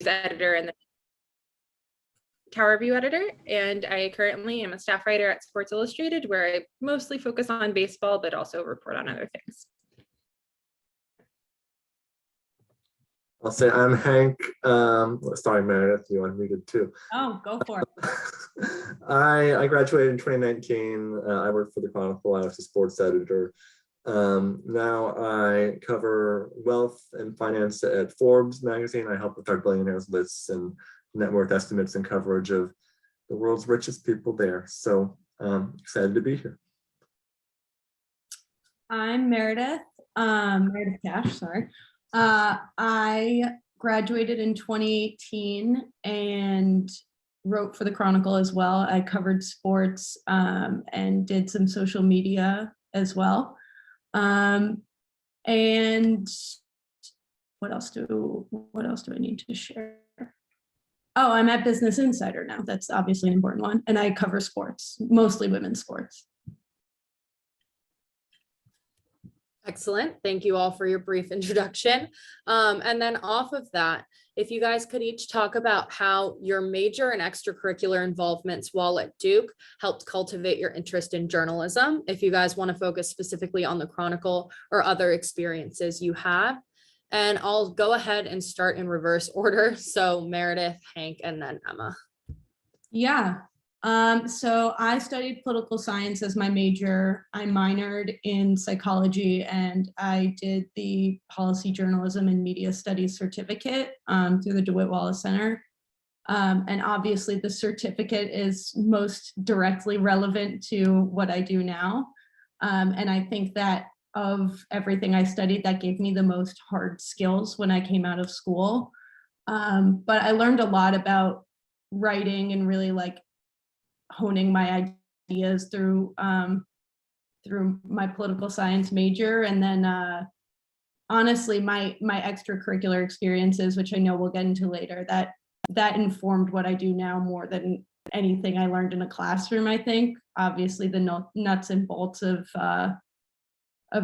editor and the Tower Review editor, and I currently am a staff writer at Sports Illustrated, where I mostly focus on baseball, but also report on other things. I'll say I'm Hank. Sorry, Meredith, you unmuted too. Oh, go for it. I graduated in 2019. I worked for the Chronicle. I was a sports editor. Now I cover wealth and finance at Forbes magazine. I help with our billionaires lists and net worth estimates and coverage of the world's richest people there. So excited to be here. I'm Meredith Cash, sorry. I graduated in 2018 and wrote for the Chronicle as well. I covered sports and did some social media as well. And what else do I need to share? Oh, I'm at Business Insider now. That's obviously an important one. And I cover sports, mostly women's sports. Excellent. Thank you all for your brief introduction. And then off of that, if you guys could each talk about how your major and extracurricular involvements while at Duke helped cultivate your interest in journalism. If you guys want to focus specifically on the Chronicle or other experiences you have. And I'll go ahead and start in reverse order. So Meredith, Hank, and then Emma. Yeah. So I studied political science as my major. I minored in psychology, and I did the policy journalism and media studies certificate through the DeWitt Wallace Center. And obviously the certificate is most directly relevant to what I do now. And I think that of everything I studied, that gave me the most hard skills when I came out of school. But I learned a lot about writing and really like honing my ideas through my political science major. And then honestly, my extracurricular experiences, which I know we'll get into later, that informed what I do now more than anything I learned in a classroom, I think. Obviously, the nuts and bolts of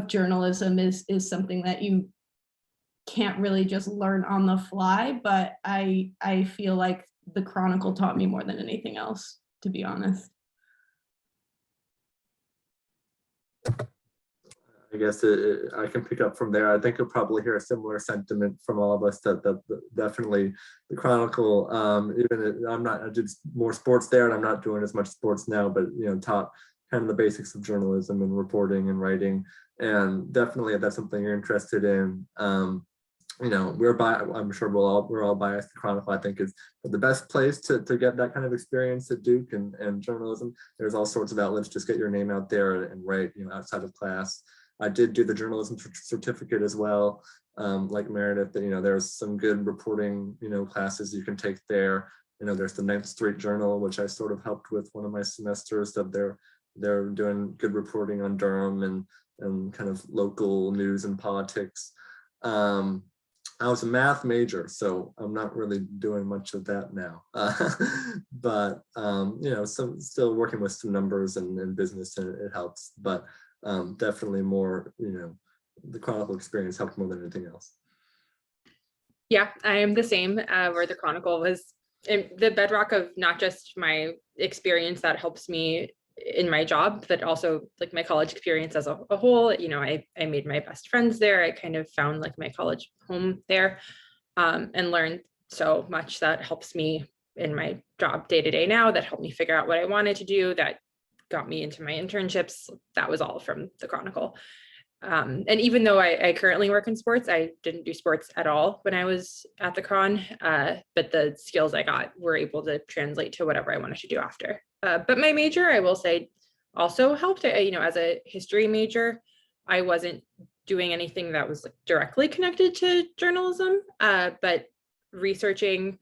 journalism is something that you can't really just learn on the fly, but I feel like the Chronicle taught me more than anything else, to be honest. I guess I can pick up from there. I think you'll probably hear a similar sentiment from all of us that definitely the Chronicle, I did more sports there, and I'm not doing as much sports now, but taught kind of the basics of journalism and reporting and writing. And definitely if that's something you're interested in, I'm sure we're all biased. The Chronicle, I think, is the best place to get that kind of experience at Duke and journalism. There's all sorts of outlets. Just get your name out there and write, outside of class. I did do the journalism certificate as well. Like Meredith, there's some good reporting, classes you can take there. There's the 9th Street Journal, which I sort of helped with one of my semesters. That they're doing good reporting on Durham and kind of local news and politics. I was a math major, so I'm not really doing much of that now. But so still working with some numbers and business, and it helps. But definitely more, the Chronicle experience helped more than anything else. Yeah, I am the same, where the Chronicle was the bedrock of not just my experience that helps me in my job, but also like my college experience as a whole. I made my best friends there. I kind of found like my college home there, and learned so much that helps me in my job day to day now, that helped me figure out what I wanted to do, that got me into my internships. That was all from the Chronicle. And even though I currently work in sports, I didn't do sports at all when I was at the Chron, but the skills I got were able to translate to whatever I wanted to do after. But my major, I will say, also helped. As a history major, I wasn't doing anything that was directly connected to journalism, but researching,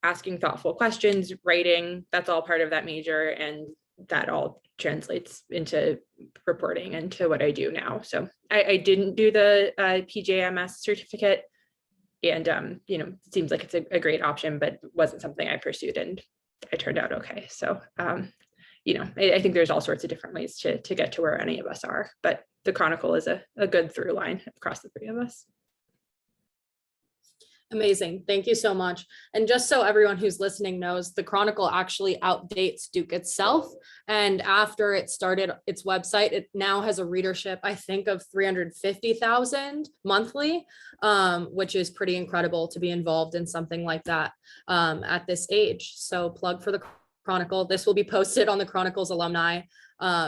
asking thoughtful questions, writing, that's all part of that major, and that all translates into reporting and to what I do now. So I didn't do the PJMS certificate, and it seems like it's a great option, but wasn't something I pursued, and it turned out okay. So I think there's all sorts of different ways to get to where any of us are, but the Chronicle is a good through line across the three of us. Amazing. Thank you so much. And just so everyone who's listening knows, the Chronicle actually outdates Duke itself. And after it started its website, it now has a readership, I think, of 350,000 monthly, which is pretty incredible to be involved in something like that at this age. So plug for the Chronicle. This will be posted on the Chronicle's alumni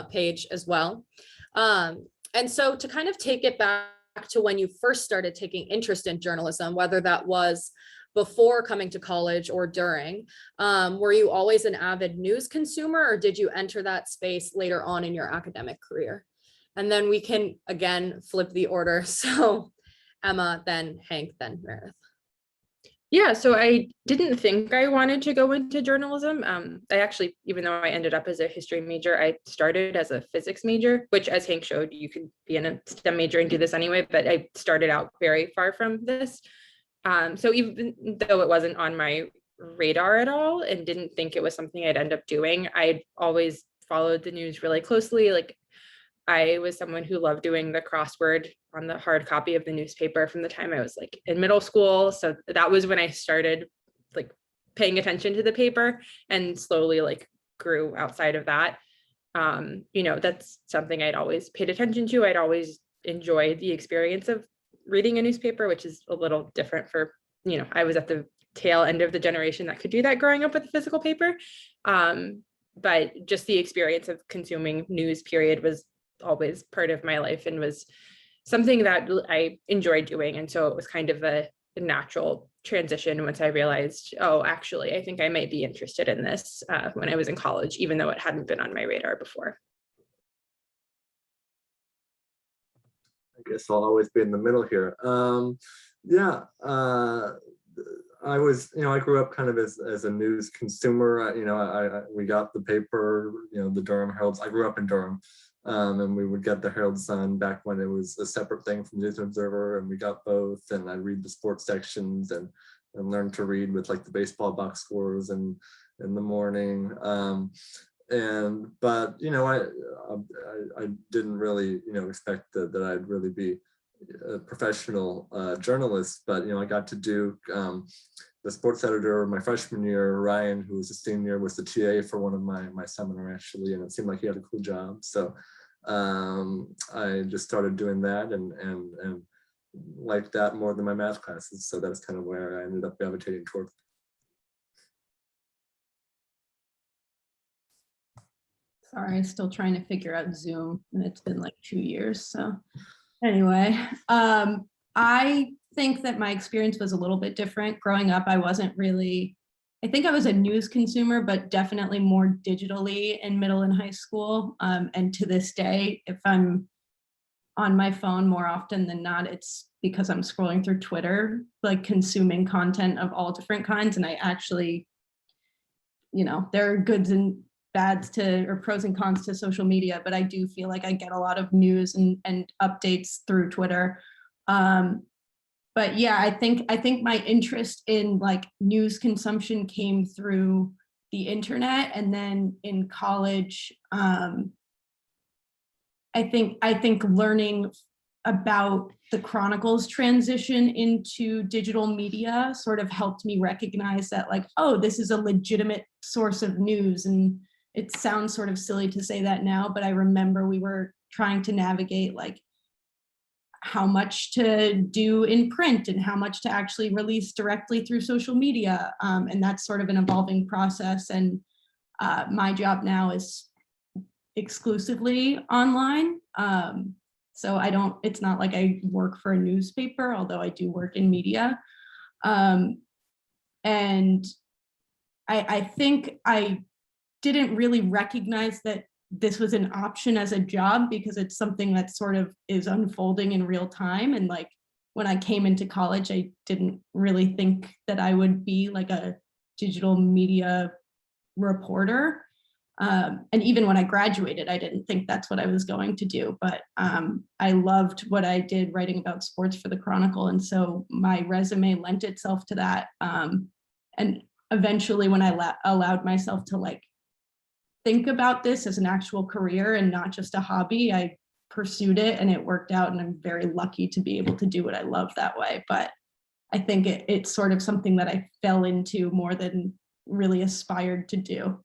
page as well. And so to kind of take it back to when you first started taking interest in journalism, whether that was before coming to college or during, were you always an avid news consumer, or did you enter that space later on in your academic career? And then we can, again, flip the order. So Emma, then Hank, then Meredith. Yeah, so I didn't think I wanted to go into journalism. I actually, even though I ended up as a history major, I started as a physics major, which, as Hank showed, you can be in a STEM major and do this anyway, but I started out very far from this. So even though it wasn't on my radar at all and didn't think it was something I'd end up doing, I'd always followed the news really closely. Like, I was someone who loved doing the crossword on the hard copy of the newspaper from the time I was like in middle school. So that was when I started like paying attention to the paper, and slowly like grew outside of that. You know, that's something I'd always paid attention to. I'd always enjoyed the experience of reading a newspaper, which is a little different for, you know, I was at the tail end of the generation that could do that growing up with a physical paper. But just the experience of consuming news, period, was always part of my life and was something that I enjoyed doing. And so it was kind of a natural transition once I realized, oh, actually, I think I might be interested in this when I was in college, even though it hadn't been on my radar before. I guess I'll always be in the middle here. I was, you know, I grew up kind of as a news consumer. We got the paper, you know, the Durham Herald. I grew up in Durham. And we would get the Herald Sun back when it was a separate thing from the News Observer, and we got both. And I'd read the sports sections and learn to read with like the baseball box scores and in the morning. But you know, I didn't really, you know, expect that I'd really be a professional journalist. But you know, I got to do the sports editor my freshman year. Ryan, who was a senior, was the TA for one of my seminar actually, and it seemed like he had a cool job. So I just started doing that and liked that more than my math classes. So that's kind of where I ended up gravitating towards. Sorry, still trying to figure out Zoom, and it's been like 2 years. So anyway, I think that my experience was a little bit different. Growing up, I wasn't really, I think I was a news consumer, but definitely more digitally in middle and high school. And to this day, if I'm on my phone more often than not, it's because I'm scrolling through Twitter, like consuming content of all different kinds. And I actually, you know, there are goods and bads to, or pros and cons to social media, but I do feel like I get a lot of news and updates through Twitter. But yeah, I think my interest in like news consumption came through the internet, and then in college, I think learning about the Chronicle's transition into digital media sort of helped me recognize that, like, oh, this is a legitimate source of news. And it sounds sort of silly to say that now, but I remember we were trying to navigate like how much to do in print and how much to actually release directly through social media. And that's sort of an evolving process. And my job now is exclusively online. So it's not like I work for a newspaper, although I do work in media. And I think I didn't really recognize that this was an option as a job, because it's something that sort of is unfolding in real time. And like when I came into college, I didn't really think that I would be like a digital media reporter. And even when I graduated, I didn't think that's what I was going to do. But I loved what I did writing about sports for the Chronicle. And so my resume lent itself to that. And eventually when I allowed myself to like think about this as an actual career and not just a hobby, I pursued it and it worked out, and I'm very lucky to be able to do what I love that way. But I think it's sort of something that I fell into more than really aspired to do.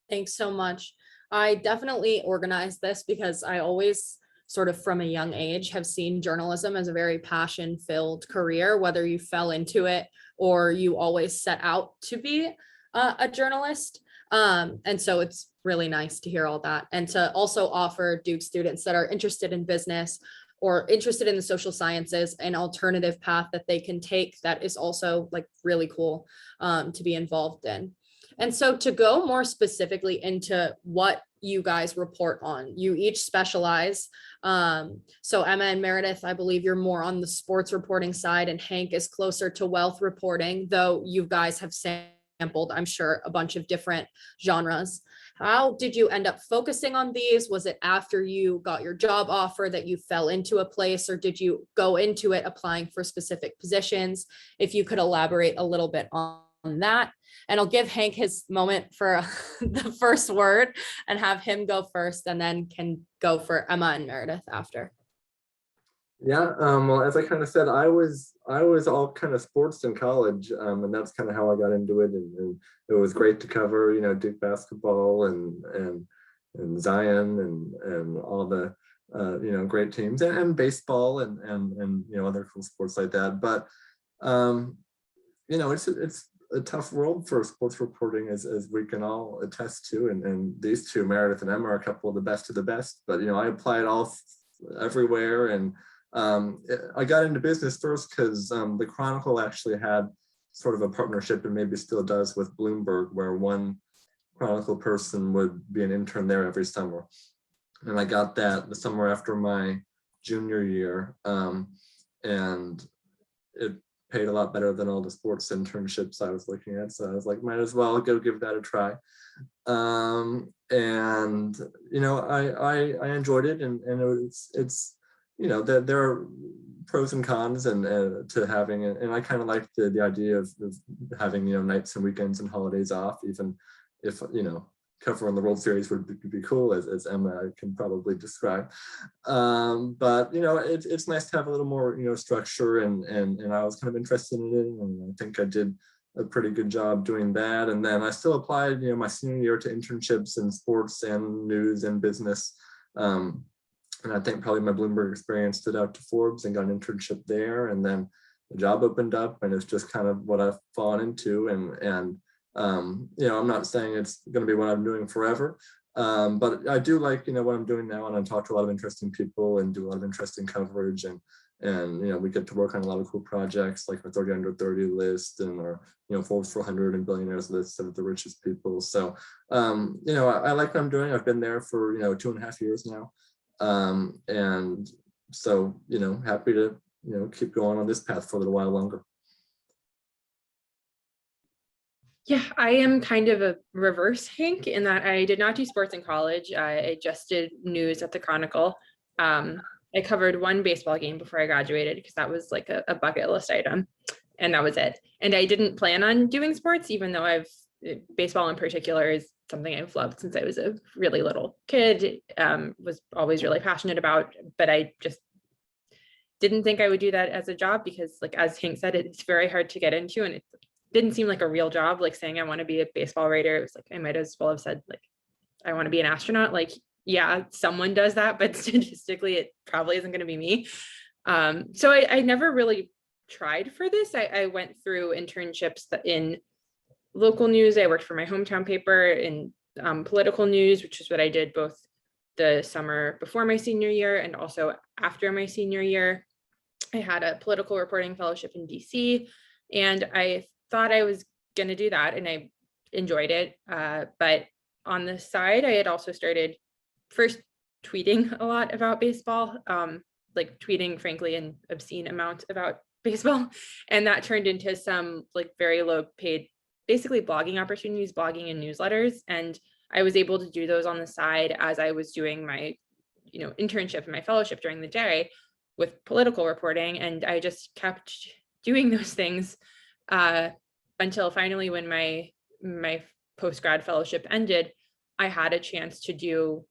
Thanks so much. I definitely organized this because I always sort of from a young age have seen journalism as a very passion-filled career, whether you fell into it or you always set out to be a journalist. And so it's really nice to hear all that and to also offer Duke students that are interested in business or interested in the social sciences an alternative path that they can take that is also like really cool to be involved in. And so to go more specifically into what you guys report on, you each specialize. So Emma and Meredith, I believe you're more on the sports reporting side, and Hank is closer to wealth reporting, though you guys have sampled, I'm sure, a bunch of different genres. How did you end up focusing on these? Was it after you got your job offer that you fell into a place, or did you go into it applying for specific positions? If you could elaborate a little bit on that. And I'll give Hank his moment for the first word and have him go first, and then can go for Emma and Meredith after. Yeah, well, as I kind of said, I was all kind of sports in college, and that's kind of how I got into it. And it was great to cover, you know, Duke basketball and Zion and all the you know, great teams, and baseball and you know, other cool sports like that. But you know, it's a tough world for sports reporting, as we can all attest to. And these two, Meredith and Emma, are a couple of the best. But you know, I applied all everywhere, and I got into business first because the Chronicle actually had sort of a partnership, and maybe still does, with Bloomberg, where one Chronicle person would be an intern there every summer. And I got that the summer after my junior year, and it paid a lot better than all the sports internships I was looking at. So I was like, might as well go give that a try. And you know, I enjoyed it, and it's you know, there are pros and cons and to having it, and I kind of like the idea of having, you know, nights and weekends and holidays off, even if, you know, covering the World Series would be cool, as Emma can probably describe. But you know, it's nice to have a little more, you know, structure, and I was kind of interested in it, and I think I did a pretty good job doing that. And then I still applied, you know, my senior year to internships in sports and news and business. And I think probably my Bloomberg experience stood out to Forbes, and got an internship there. And then the job opened up, and it's just kind of what I've fallen into. And you know, I'm not saying it's going to be what I'm doing forever, but I do like, you know, what I'm doing now, and I talk to a lot of interesting people and do a lot of interesting coverage, and you know, we get to work on a lot of cool projects like the 30 under 30 list, and our, you know, Forbes 400 and billionaires list of the richest people. So you know, I like what I'm doing. I've been there for, you know, 2.5 years now, and so, you know, happy to, you know, keep going on this path for a little while longer. Yeah, I am kind of a reverse Hank in that I did not do sports in college. I just did news at the Chronicle. I covered one baseball game before I graduated, because that was like a bucket list item, and that was it. And I didn't plan on doing sports, even though baseball in particular is something I've loved since I was a really little kid, was always really passionate about, but I just didn't think I would do that as a job, because, like, as Hank said, it's very hard to get into, and it didn't seem like a real job. Like saying I want to be a baseball writer, it was like, I might as well have said, like, I want to be an astronaut. Like, yeah, someone does that, but statistically it probably isn't going to be me. So I never really tried for this. I went through internships in local news. I worked for my hometown paper in political news, which is what I did both the summer before my senior year and also after my senior year. I had a political reporting fellowship in DC, and I thought I was going to do that, and I enjoyed it. But on the side, I had also started first tweeting a lot about baseball, like tweeting, frankly, an obscene amount about baseball. And that turned into some like very low paid, basically blogging opportunities, blogging and newsletters. And I was able to do those on the side as I was doing my, you know, internship and my fellowship during the day with political reporting. And I just kept doing those things until finally, when my post-grad fellowship ended, I had a chance to do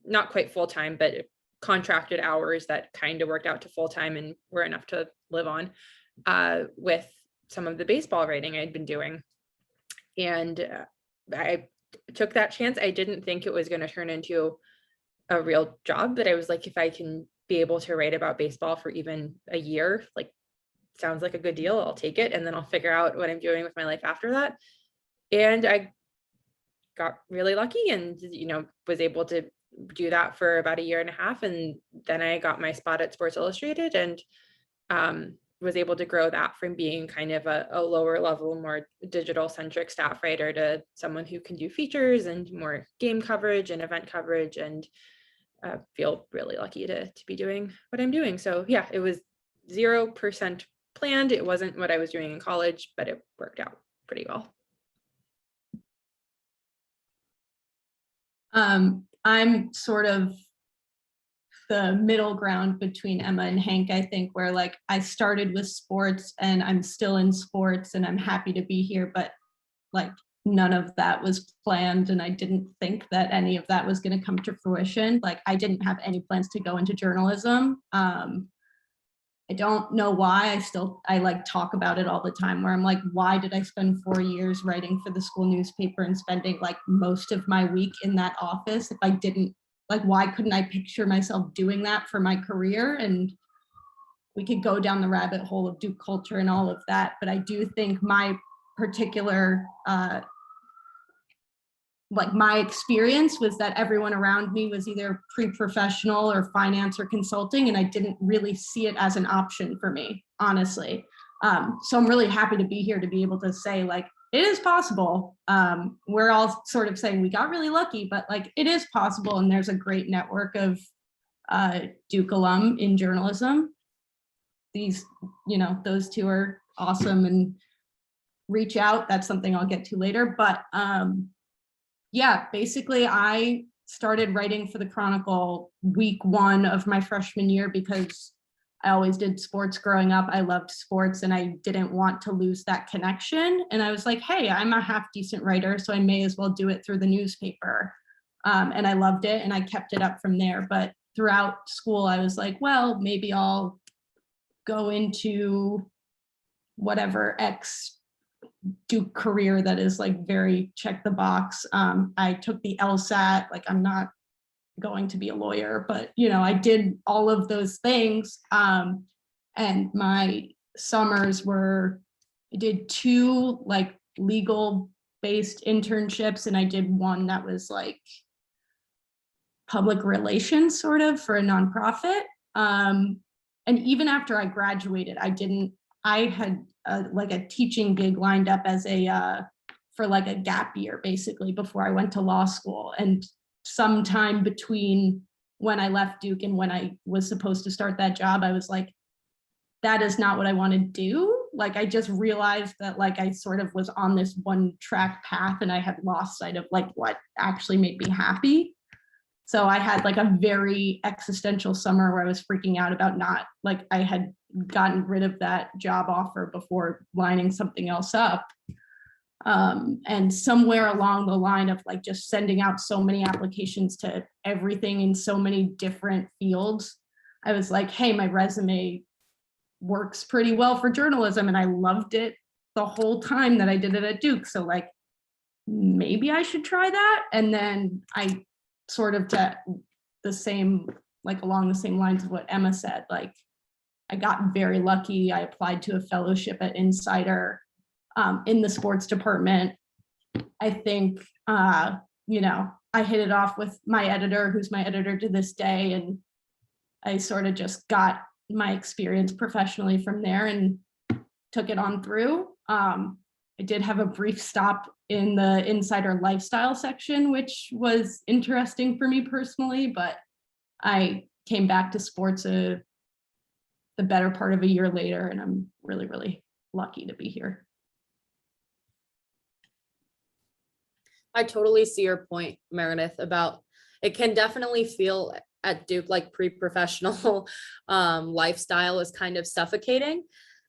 not quite full-time, but contracted hours that kind of worked out to full-time and were enough to live on, with some of the baseball writing I'd been doing. And I took that chance. I didn't think it was going to turn into a real job, but I was like, if I can be able to write about baseball for even a year, like, sounds like a good deal, I'll take it. And then I'll figure out what I'm doing with my life after that. And I got really lucky and, was able to do that for about a year and a half. And then I got my spot at Sports Illustrated and was able to grow that from being kind of a lower level, more digital centric staff writer to someone who can do features and more game coverage and event coverage, and feel really lucky to be doing what I'm doing. So yeah, it was 0% planned. It wasn't what I was doing in college, but it worked out pretty well. I'm sort of the middle ground between Emma and Hank, I think, where like I started with sports and I'm still in sports and I'm happy to be here, but like none of that was planned and I didn't think that any of that was going to come to fruition. Like I didn't have any plans to go into journalism. I don't know why. I like talk about it all the time where I'm like, why did I spend 4 years writing for the school newspaper and spending like most of my week in that office if I didn't, like, why couldn't I picture myself doing that for my career? And we could go down the rabbit hole of Duke culture and all of that. But I do think my particular, like my experience was that everyone around me was either pre-professional or finance or consulting, and I didn't really see it as an option for me, honestly. So I'm really happy to be here to be able to say like, it is possible. We're all sort of saying we got really lucky, but like it is possible. And there's a great network of Duke alum in journalism. These, those two are awesome and reach out. That's something I'll get to later. But yeah, basically I started writing for the Chronicle week 1 of my freshman year because I always did sports growing up. I loved sports and I didn't want to lose that connection. And I was like, hey, I'm a half decent writer, so I may as well do it through the newspaper. And I loved it and I kept it up from there. But throughout school, I was like, well, maybe I'll go into whatever Duke career that is like very check the box. I took the LSAT, like I'm not going to be a lawyer, but I did all of those things. And my summers I did 2 like legal based internships and I did one that was like public relations sort of for a nonprofit. And even after I graduated, I had like a teaching gig lined up as for like a gap year basically before I went to law school. And sometime between when I left Duke and when I was supposed to start that job, I was like, that is not what I want to do. Like, I just realized that like I sort of was on this one track path and I had lost sight of like what actually made me happy. So I had like a very existential summer where I was freaking out about I had gotten rid of that job offer before lining something else up. And somewhere along the line of like just sending out so many applications to everything in so many different fields, I was like, hey, my resume works pretty well for journalism and I loved it the whole time that I did it at Duke. So like, maybe I should try that. And then I sort of along the same lines of what Emma said, like I got very lucky. I applied to a fellowship at Insider in the sports department. I think, I hit it off with my editor, who's my editor to this day. And I sort of just got my experience professionally from there and took it on through. I did have a brief stop in the Insider lifestyle section, which was interesting for me personally, but I came back to sports the better part of a year later, and I'm really, really lucky to be here. I totally see your point, Meredith, about it can definitely feel at Duke like pre-professional lifestyle is kind of suffocating.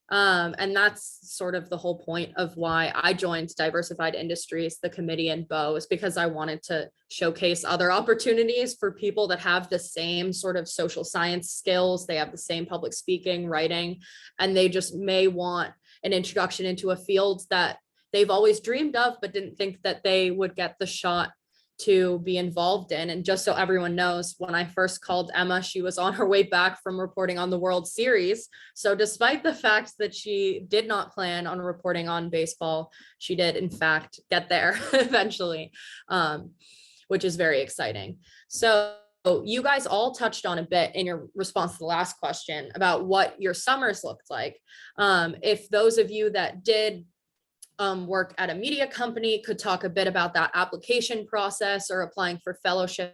And that's sort of the whole point of why I joined Diversified Industries, the committee in Bow, is because I wanted to showcase other opportunities for people that have the same sort of social science skills. They have the same public speaking, writing, and they just may want an introduction into a field that they've always dreamed of, but didn't think that they would get the shot to be involved in. And just so everyone knows, when I first called Emma, she was on her way back from reporting on the World Series. So despite the fact that she did not plan on reporting on baseball, she did in fact get there eventually, which is very exciting. So you guys all touched on a bit in your response to the last question about what your summers looked like. If those of you that did work at a media company could talk a bit about that application process or applying for fellowships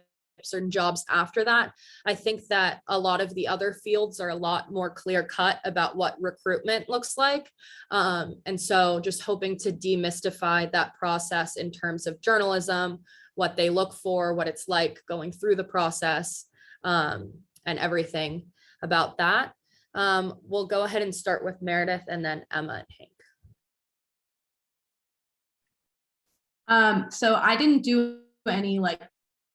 or jobs after that. I think that a lot of the other fields are a lot more clear cut about what recruitment looks like. And so just hoping to demystify that process in terms of journalism, what they look for, what it's like going through the process, and everything about that. We'll go ahead and start with Meredith and then Emma and Hank. So I didn't do any like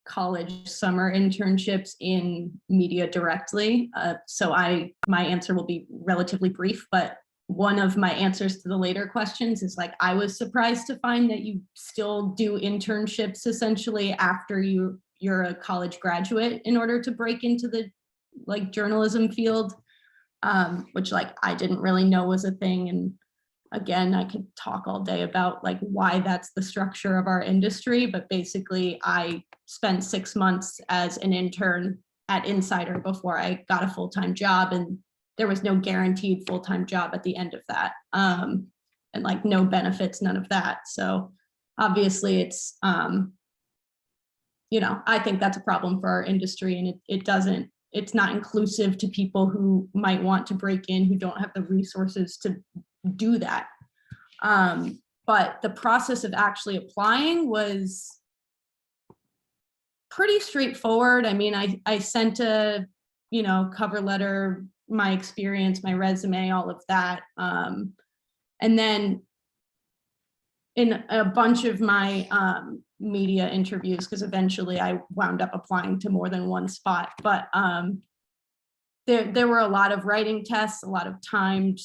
college summer internships in media directly. So my answer will be relatively brief, but one of my answers to the later questions is like, I was surprised to find that you still do internships essentially after you're a college graduate in order to break into the like journalism field, which like I didn't really know was a thing. And again, I could talk all day about like why that's the structure of our industry, but basically I spent 6 months as an intern at Insider before I got a full-time job, and there was no guaranteed full-time job at the end of that, and like no benefits, none of that. So obviously it's, you know, I think that's a problem for our industry, and it's not inclusive to people who might want to break in, who don't have the resources to do that. But the process of actually applying was pretty straightforward. I mean, I sent a, you know, cover letter, my experience, my resume, all of that. And then in a bunch of my media interviews, because eventually I wound up applying to more than one spot, but there were a lot of writing tests, a lot of timed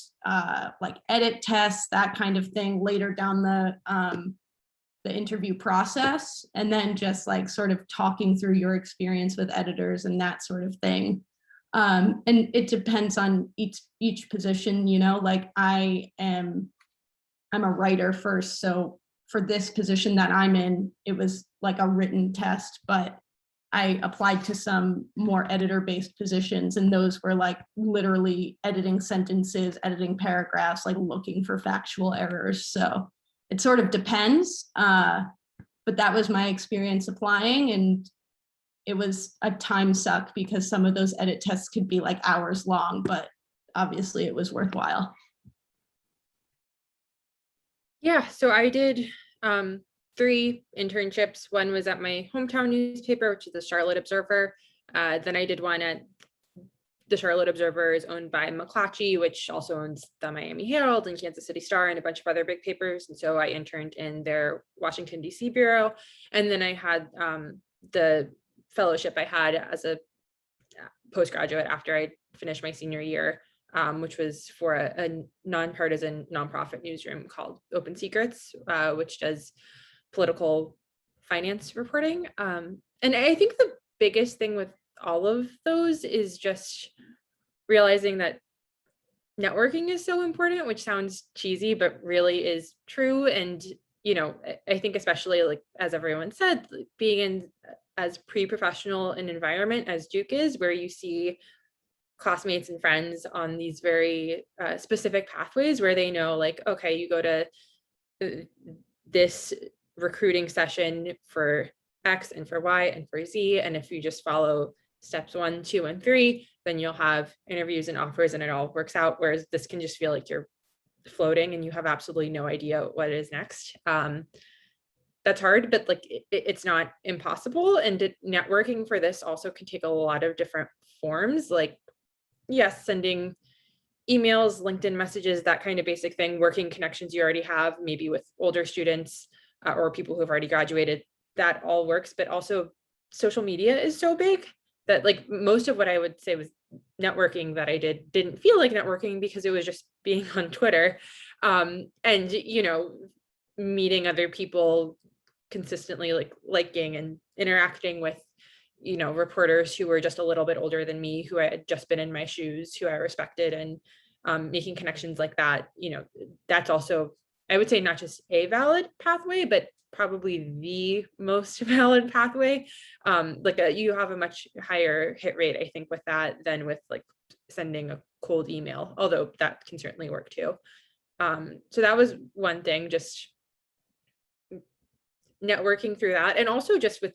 like edit tests, that kind of thing later down the interview process, and then just like sort of talking through your experience with editors and that sort of thing. And it depends on each position, you know, like I'm a writer first, so for this position that I'm in, it was like a written test, but I applied to some more editor-based positions, and those were like literally editing sentences, editing paragraphs, like looking for factual errors. So it sort of depends, but that was my experience applying, and it was a time suck because some of those edit tests could be like hours long, but obviously it was worthwhile. Yeah, so I did 3 internships. One was at my hometown newspaper, which is the Charlotte Observer. Then I did one at the Charlotte Observer, is owned by McClatchy, which also owns the Miami Herald and Kansas City Star and a bunch of other big papers. And so I interned in their Washington, D.C. bureau. And then I had the fellowship I had as a postgraduate after I finished my senior year, which was for a nonpartisan nonprofit newsroom called Open Secrets, which does political finance reporting. And I think the biggest thing with all of those is just realizing that networking is so important, which sounds cheesy, but really is true. And, you know, I think especially like, as everyone said, being in as pre-professional an environment as Duke is, where you see classmates and friends on these very specific pathways where they know like, okay, you go to this recruiting session for X and for Y and for Z. And if you just follow steps 1, 2, and 3, then you'll have interviews and offers and it all works out. Whereas this can just feel like you're floating and you have absolutely no idea what is next. That's hard, but like it's not impossible. And networking for this also can take a lot of different forms. Like, yes, sending emails, LinkedIn messages, that kind of basic thing, working connections you already have, maybe with older students or people who have already graduated, that all works. But also social media is so big that like most of what I would say was networking that I didn't feel like networking because it was just being on Twitter and, you know, meeting other people consistently, like liking and interacting with, you know, reporters who were just a little bit older than me, who I had just been in my shoes, who I respected, and making connections like that, you know, that's also, I would say, not just a valid pathway, but probably the most valid pathway. You have a much higher hit rate, I think, with that than with like sending a cold email, although that can certainly work too. So that was one thing, just networking through that. And also just with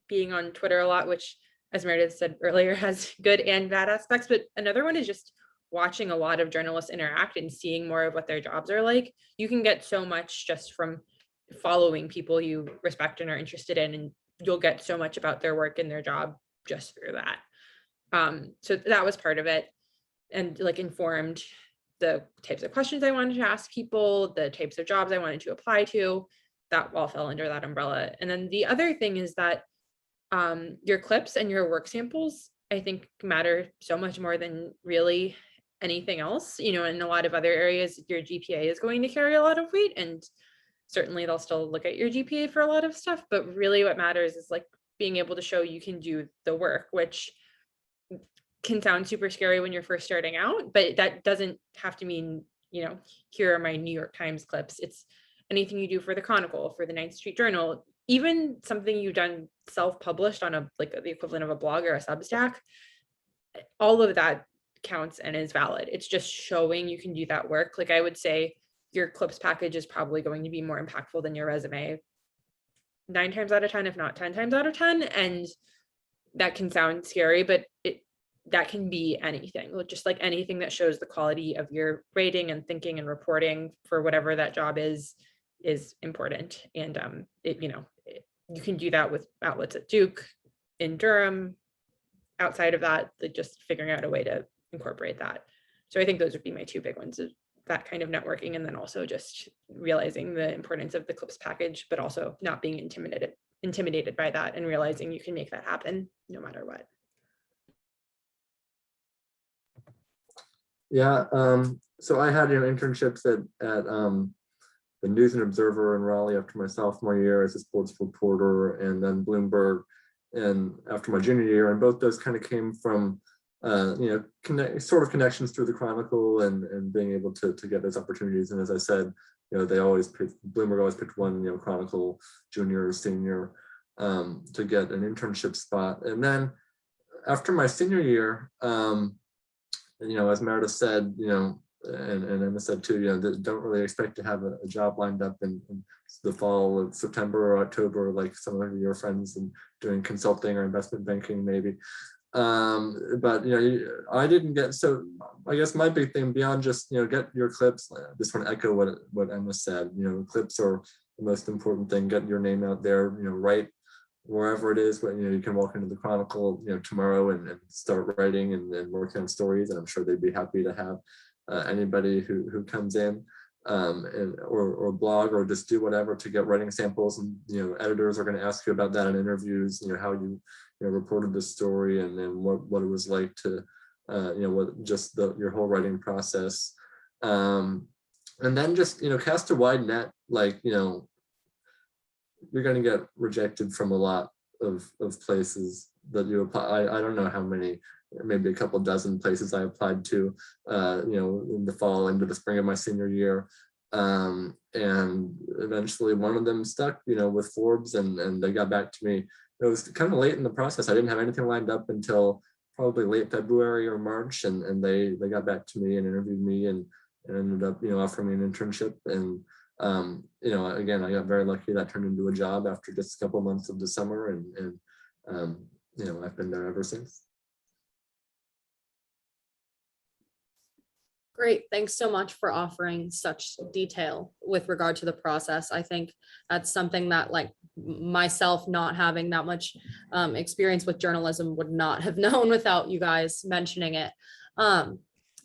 being on Twitter a lot, which, as Meredith said earlier, has good and bad aspects. But another one is just watching a lot of journalists interact and seeing more of what their jobs are like. You can get so much just from following people you respect and are interested in, and you'll get so much about their work and their job just through that. So that was part of it, and like informed the types of questions I wanted to ask people, the types of jobs I wanted to apply to. That all fell under that umbrella. And then the other thing is that your clips and your work samples, I think, matter so much more than really anything else. You know, in a lot of other areas, your GPA is going to carry a lot of weight, and certainly they'll still look at your GPA for a lot of stuff. But really what matters is like being able to show you can do the work, which can sound super scary when you're first starting out, but that doesn't have to mean, you know, here are my New York Times clips. It's anything you do for the Chronicle, for the 9th Street Journal, even something you've done self-published on a like the equivalent of a blog or a Substack. All of that counts and is valid. It's just showing you can do that work. Like I would say your clips package is probably going to be more impactful than your resume 9 times out of 10, if not 10 times out of 10. And that can sound scary, but that can be anything, just like anything that shows the quality of your writing and thinking and reporting for whatever that job is important. And you can do that with outlets at Duke, in Durham, outside of that, just figuring out a way to incorporate that. So I think those would be my 2 big ones, of that kind of networking, and then also just realizing the importance of the clips package, but also not being intimidated by that, and realizing you can make that happen no matter what. Yeah, so I had internships at the News and Observer in Raleigh after my sophomore year as a sports reporter, and then Bloomberg and after my junior year, and both those kind of came from sort of connections through the Chronicle and being able to get those opportunities. And as I said, Bloomberg always picked one Chronicle junior or senior to get an internship spot. And then after my senior year, as Meredith said, and Emma said too, don't really expect to have a job lined up in the fall of September or October, like some of your friends, and doing consulting or investment banking maybe. But I didn't get, so I guess my big thing beyond just get your clips, just want to echo what Emma said. Clips are the most important thing. Get your name out there. Write wherever it is. But you can walk into the Chronicle tomorrow and start writing and working on stories, and I'm sure they'd be happy to have anybody who comes in or blog or just do whatever to get writing samples. And editors are going to ask you about that in interviews, how you reported this story, and then what it was like to what just your whole writing process, and then just cast a wide net. Like you're going to get rejected from a lot of places that you apply. I don't know how many, maybe a couple dozen places I applied to, in the fall into the spring of my senior year. And eventually one of them stuck, with Forbes, and they got back to me. It was kind of late in the process. I didn't have anything lined up until probably late February or March. And they got back to me and interviewed me and ended up, offering me an internship. And, again, I got very lucky that turned into a job after just a couple months of the summer. And I've been there ever since. Great. Thanks so much for offering such detail with regard to the process. I think that's something that, like myself, not having that much experience with journalism, would not have known without you guys mentioning it.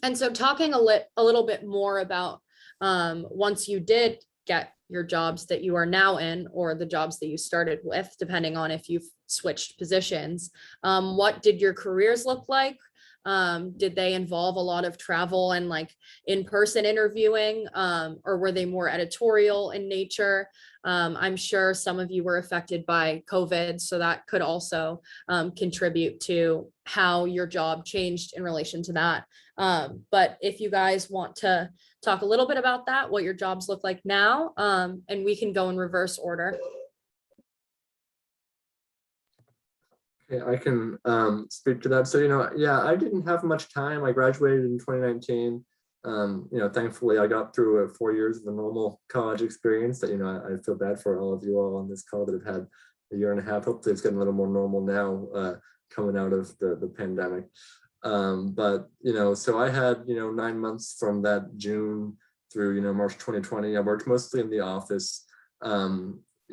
And so talking a little bit more about once you did get your jobs that you are now in, or the jobs that you started with, depending on if you've switched positions, what did your careers look like? Did they involve a lot of travel and like in-person interviewing, or were they more editorial in nature? I'm sure some of you were affected by COVID, so that could also contribute to how your job changed in relation to that. But if you guys want to talk a little bit about that, what your jobs look like now, and we can go in reverse order. Yeah, I can speak to that. So, yeah, I didn't have much time. I graduated in 2019. Thankfully, I got through 4 years of the normal college experience that, I feel bad for all of you all on this call that have had a year and a half. Hopefully it's getting a little more normal now coming out of the pandemic. But, so I had, 9 months from that June through, March 2020. I worked mostly in the office.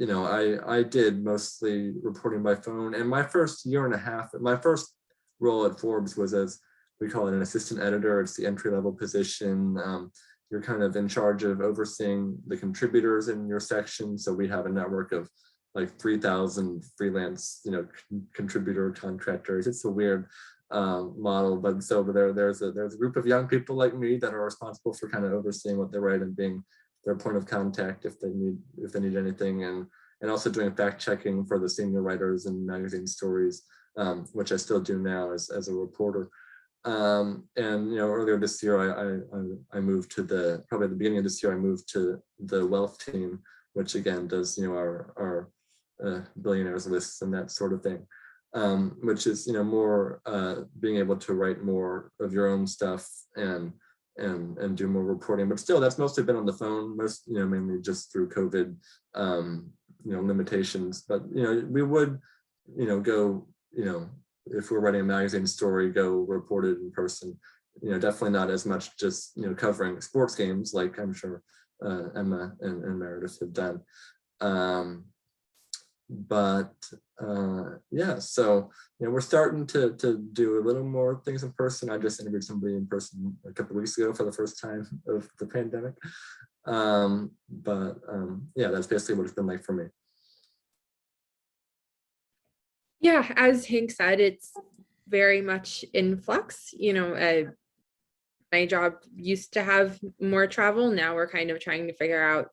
I did mostly reporting by phone, and my first year and a half, my first role at Forbes was, as we call it, an assistant editor. It's the entry-level position. You're kind of in charge of overseeing the contributors in your section. So we have a network of like 3,000 freelance, contributor contractors. It's a weird model, but so there's a group of young people like me that are responsible for kind of overseeing what they write and being their point of contact if they need anything, and also doing fact checking for the senior writers and magazine stories, which I still do now as a reporter. Earlier this year, I moved to probably at the beginning of this year, I moved to the wealth team, which again does our billionaires lists and that sort of thing, which is more being able to write more of your own stuff and do more reporting. But still, that's mostly been on the phone, mainly just through COVID limitations. But we would go, if we're writing a magazine story, go report it in person. Definitely not as much just covering sports games like I'm sure Emma and Meredith have done. Yeah, so we're starting to do a little more things in person. I just interviewed somebody in person a couple of weeks ago for the first time of the pandemic. Yeah, that's basically what it's been like for me. Yeah, as Hank said, it's very much in flux. My job used to have more travel. Now we're kind of trying to figure out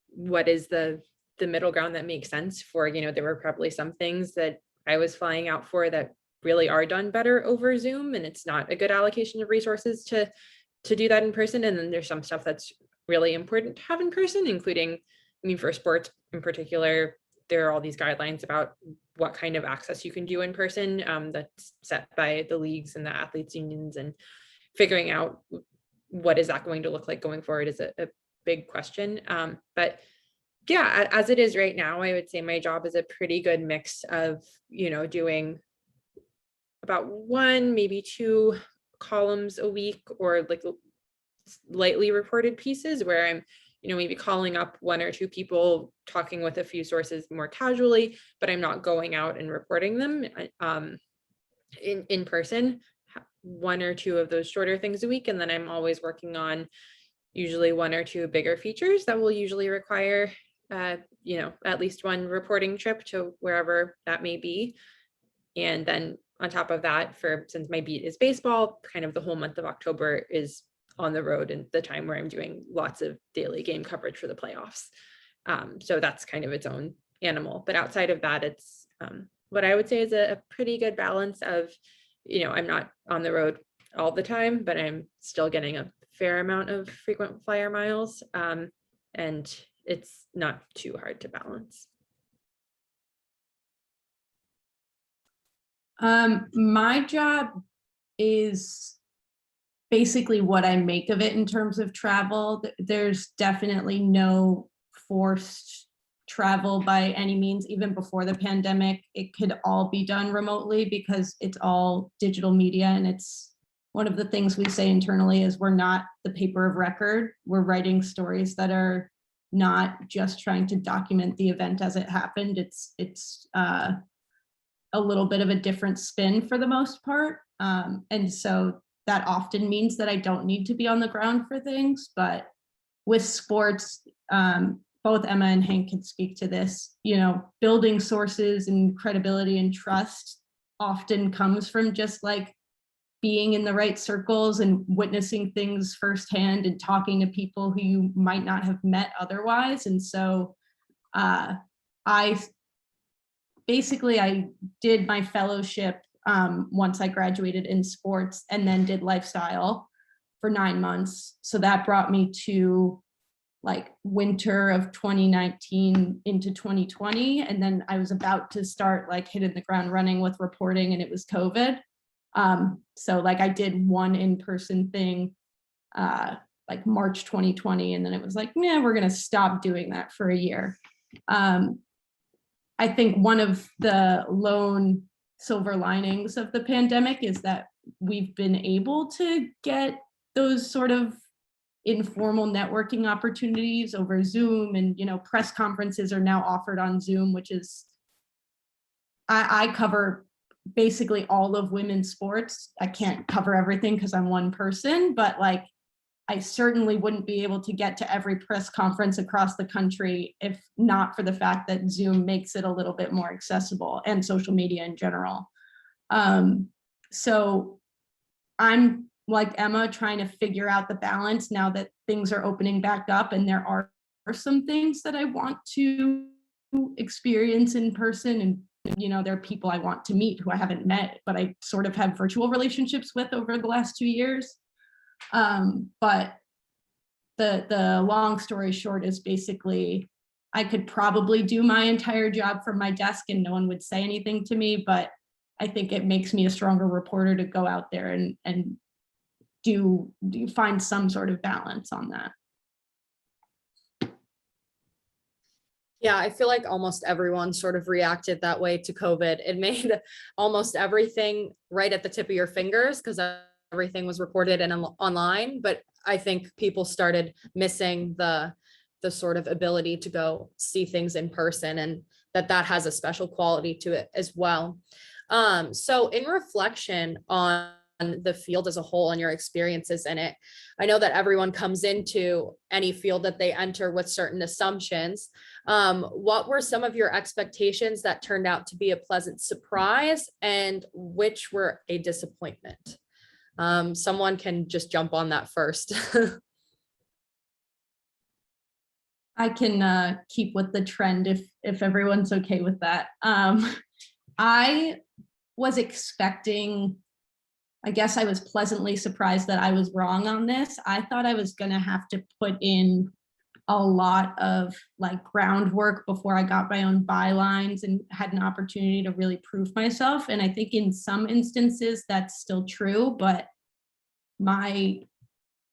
what is the middle ground that makes sense for, there were probably some things that I was flying out for that really are done better over Zoom, and it's not a good allocation of resources to do that in person. And then there's some stuff that's really important to have in person, including, for sports in particular, there are all these guidelines about what kind of access you can do in person, that's set by the leagues and the athletes unions, and figuring out what is that going to look like going forward is a big question. But yeah, as it is right now, I would say my job is a pretty good mix of, doing about 1, maybe 2 columns a week, or like lightly reported pieces where I'm, maybe calling up 1 or 2 people, talking with a few sources more casually, but I'm not going out and reporting them in person. 1 or 2 of those shorter things a week. And then I'm always working on usually 1 or 2 bigger features that will usually require at least 1 reporting trip to wherever that may be. And then on top of that, since my beat is baseball, kind of the whole month of October is on the road, and the time where I'm doing lots of daily game coverage for the playoffs. So that's kind of its own animal. But outside of that, it's what I would say is a pretty good balance of, I'm not on the road all the time, but I'm still getting a fair amount of frequent flyer miles. And it's not too hard to balance. My job is basically what I make of it in terms of travel. There's definitely no forced travel by any means. Even before the pandemic, it could all be done remotely because it's all digital media. And it's one of the things we say internally is we're not the paper of record. We're writing stories that are not just trying to document the event as it happened. It's a little bit of a different spin for the most part. And so that often means that I don't need to be on the ground for things. But with sports, both Emma and Hank can speak to this, building sources and credibility and trust often comes from just like being in the right circles and witnessing things firsthand and talking to people who you might not have met otherwise. And so I did my fellowship once I graduated in sports, and then did lifestyle for 9 months. So that brought me to like winter of 2019 into 2020. And then I was about to start like hitting the ground running with reporting, and it was COVID. So like I did one in-person thing like March 2020, and then it was like, yeah, we're gonna stop doing that for a year. I think one of the lone silver linings of the pandemic is that we've been able to get those sort of informal networking opportunities over Zoom, and press conferences are now offered on Zoom, which is, I cover basically all of women's sports. I can't cover everything because I'm one person, but like I certainly wouldn't be able to get to every press conference across the country if not for the fact that Zoom makes it a little bit more accessible, and social media in general. So I'm like Emma, trying to figure out the balance now that things are opening back up, and there are some things that I want to experience in person, and there are people I want to meet who I haven't met, but I sort of have virtual relationships with over the last 2 years. But the long story short is basically I could probably do my entire job from my desk and no one would say anything to me, but I think it makes me a stronger reporter to go out there and do find some sort of balance on that. Yeah, I feel like almost everyone sort of reacted that way to COVID. It made almost everything right at the tip of your fingers because everything was reported and online. But I think people started missing the sort of ability to go see things in person, and that has a special quality to it as well. So in reflection on the field as a whole and your experiences in it, I know that everyone comes into any field that they enter with certain assumptions. What were some of your expectations that turned out to be a pleasant surprise, and which were a disappointment? Someone can just jump on that first. I can keep with the trend if everyone's okay with that. I was expecting, I guess I was pleasantly surprised that I was wrong on this. I thought I was going to have to put in a lot of like groundwork before I got my own bylines and had an opportunity to really prove myself. And I think in some instances that's still true, but my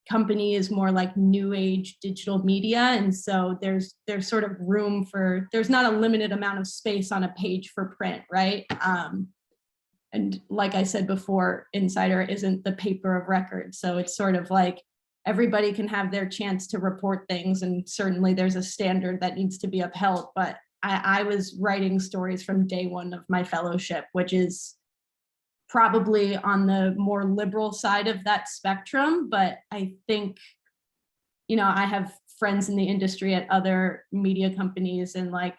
company is more like new age digital media. And so there's sort of room for, there's not a limited amount of space on a page for print, right? And like I said before, Insider isn't the paper of record. So it's sort of like everybody can have their chance to report things. And certainly there's a standard that needs to be upheld. But I was writing stories from day one of my fellowship, which is probably on the more liberal side of that spectrum. But I think, I have friends in the industry at other media companies, and like,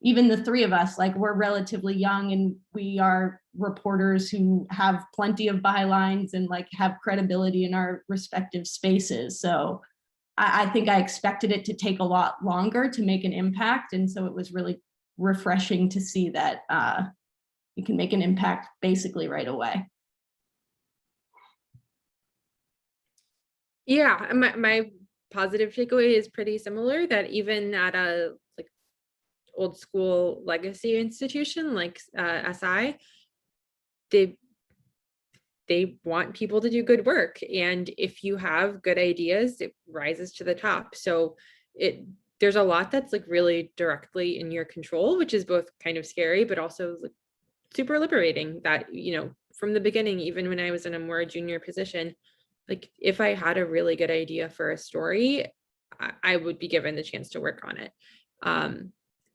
even the three of us, like we're relatively young and we are reporters who have plenty of bylines and like have credibility in our respective spaces. So I think I expected it to take a lot longer to make an impact. And so it was really refreshing to see that you can make an impact basically right away. Yeah, my positive takeaway is pretty similar, that even at a like old school legacy institution like SI, they want people to do good work, and if you have good ideas, it rises to the top. So there's a lot that's like really directly in your control, which is both kind of scary but also like super liberating. That from the beginning, even when I was in a more junior position, like if I had a really good idea for a story, I would be given the chance to work on it,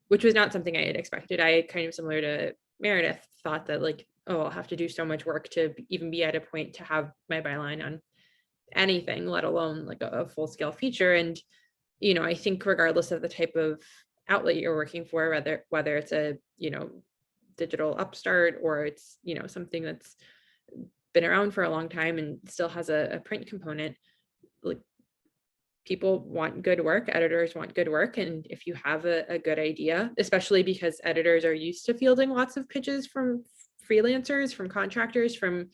which was not something I had expected. I kind of, similar to Meredith thought that like, oh, I'll have to do so much work to even be at a point to have my byline on anything, let alone like a full scale feature. And, you know, I think regardless of the type of outlet you're working for, whether it's a, you know, digital upstart or it's, you know, something that's been around for a long time and still has a print component, like people want good work, editors want good work. And if you have a good idea, especially because editors are used to fielding lots of pitches from freelancers, from contractors, from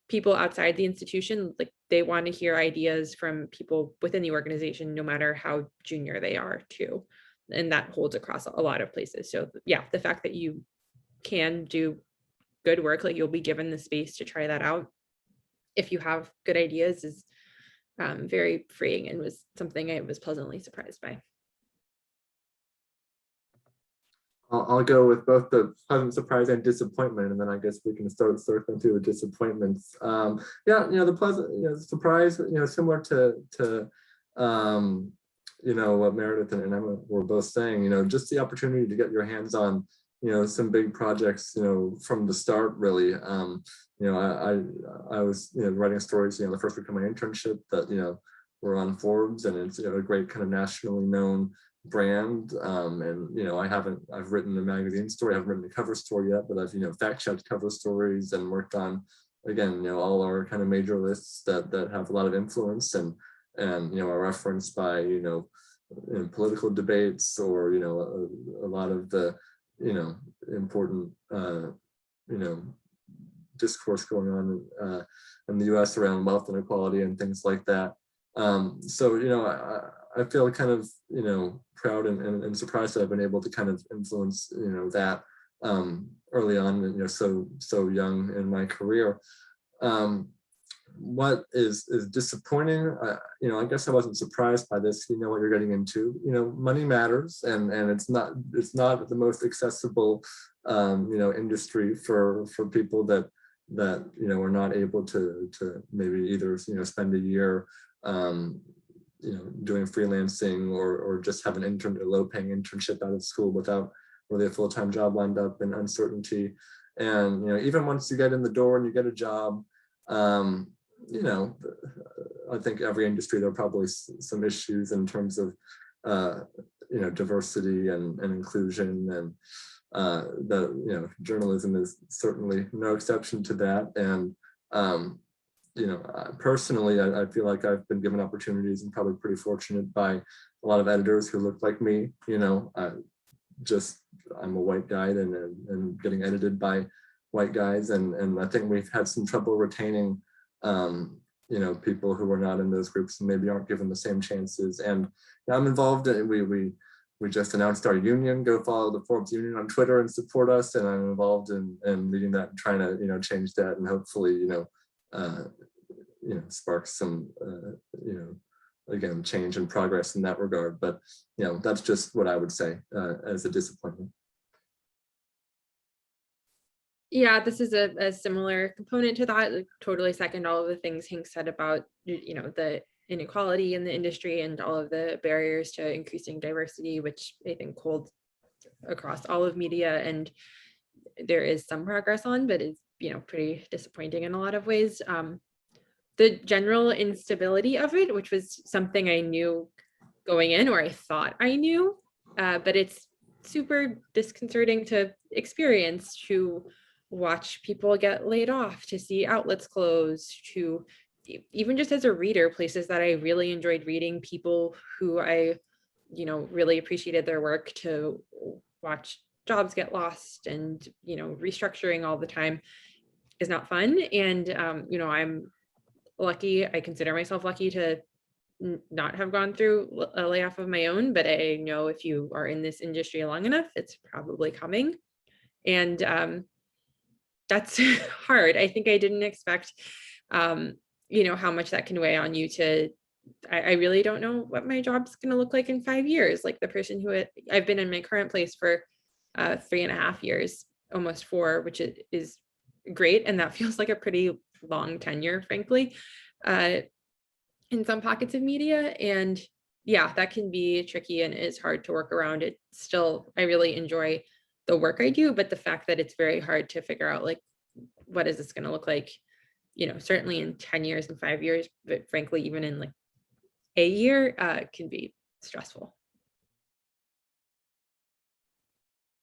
people outside the institution, like they want to hear ideas from people within the organization, no matter how junior they are too. And that holds across a lot of places. So yeah, the fact that you can do good work, like you'll be given the space to try that out if you have good ideas, is very freeing and was something I was pleasantly surprised by. I'll go with both the pleasant surprise and disappointment, and then I guess we can start circling through the disappointments. Yeah, you know, the pleasant, you know, surprise, you know, similar to you know, what Meredith and Emma were both saying, you know, just the opportunity to get your hands on, you know, some big projects, you know, from the start, really. You know, I was, you know, writing stories, you know, the first week of my internship that, you know, were on Forbes, and it's, you know, a great kind of nationally known brand. And, you know, I've written a magazine story, I haven't written a cover story yet, but I've, you know, fact checked cover stories and worked on, again, you know, all our kind of major lists that have a lot of influence and, you know, are referenced by, you know, in political debates, or, you know, a lot of the, you know, important, you know, discourse going on in the US around wealth inequality and things like that. So, you know, I feel kind of, you know, proud and surprised that I've been able to kind of influence, you know, that early on, you know, so young in my career. What is disappointing, you know, I guess I wasn't surprised by this. You know what you're getting into. You know, money matters, and it's not the most accessible, you know, industry for people that you know are not able to maybe either, you know, spend a year you know, doing freelancing or just have a low-paying internship out of school without really a full-time job lined up, and uncertainty. And, you know, even once you get in the door and you get a job, you know, I think every industry, there are probably some issues in terms of, you know, diversity and inclusion, and you know, journalism is certainly no exception to that. And, you know, personally, I feel like I've been given opportunities and probably pretty fortunate by a lot of editors who look like me. You know, I'm a white guy and getting edited by white guys. And I think we've had some trouble retaining, you know, people who are not in those groups and maybe aren't given the same chances. And I'm involved in, we just announced our union. Go follow the Forbes union on Twitter and support us. And I'm involved in leading that and trying to, you know, change that, and hopefully, you know, spark some, you know, again, change and progress in that regard. But, you know, that's just what I would say as a disappointment. Yeah, this is a similar component to that. Like, totally second all of the things Hank said about, you know, the inequality in the industry and all of the barriers to increasing diversity, which I think hold across all of media, and there is some progress on, but it's, you know, pretty disappointing in a lot of ways. The general instability of it, which was something I knew going in, or I thought I knew, but it's super disconcerting to experience, to watch people get laid off, to see outlets close, to even just as a reader, places that I really enjoyed reading, people who I, you know, really appreciated their work, to watch jobs get lost, and, you know, restructuring all the time is not fun. And, you know, I'm lucky, I consider myself lucky to not have gone through a layoff of my own, but I know if you are in this industry long enough, it's probably coming. And that's hard. I think I didn't expect, you know, how much that can weigh on you. I really don't know what my job's going to look like in 5 years. Like the person who I've been in my current place for 3.5 years, almost 4, which is great. And that feels like a pretty long tenure, frankly, in some pockets of media. And yeah, that can be tricky and is hard to work around. It's still, I really enjoy the work I do, but the fact that it's very hard to figure out like, what is this going to look like, certainly in 10 years and 5 years, but frankly, even in like a year, can be stressful.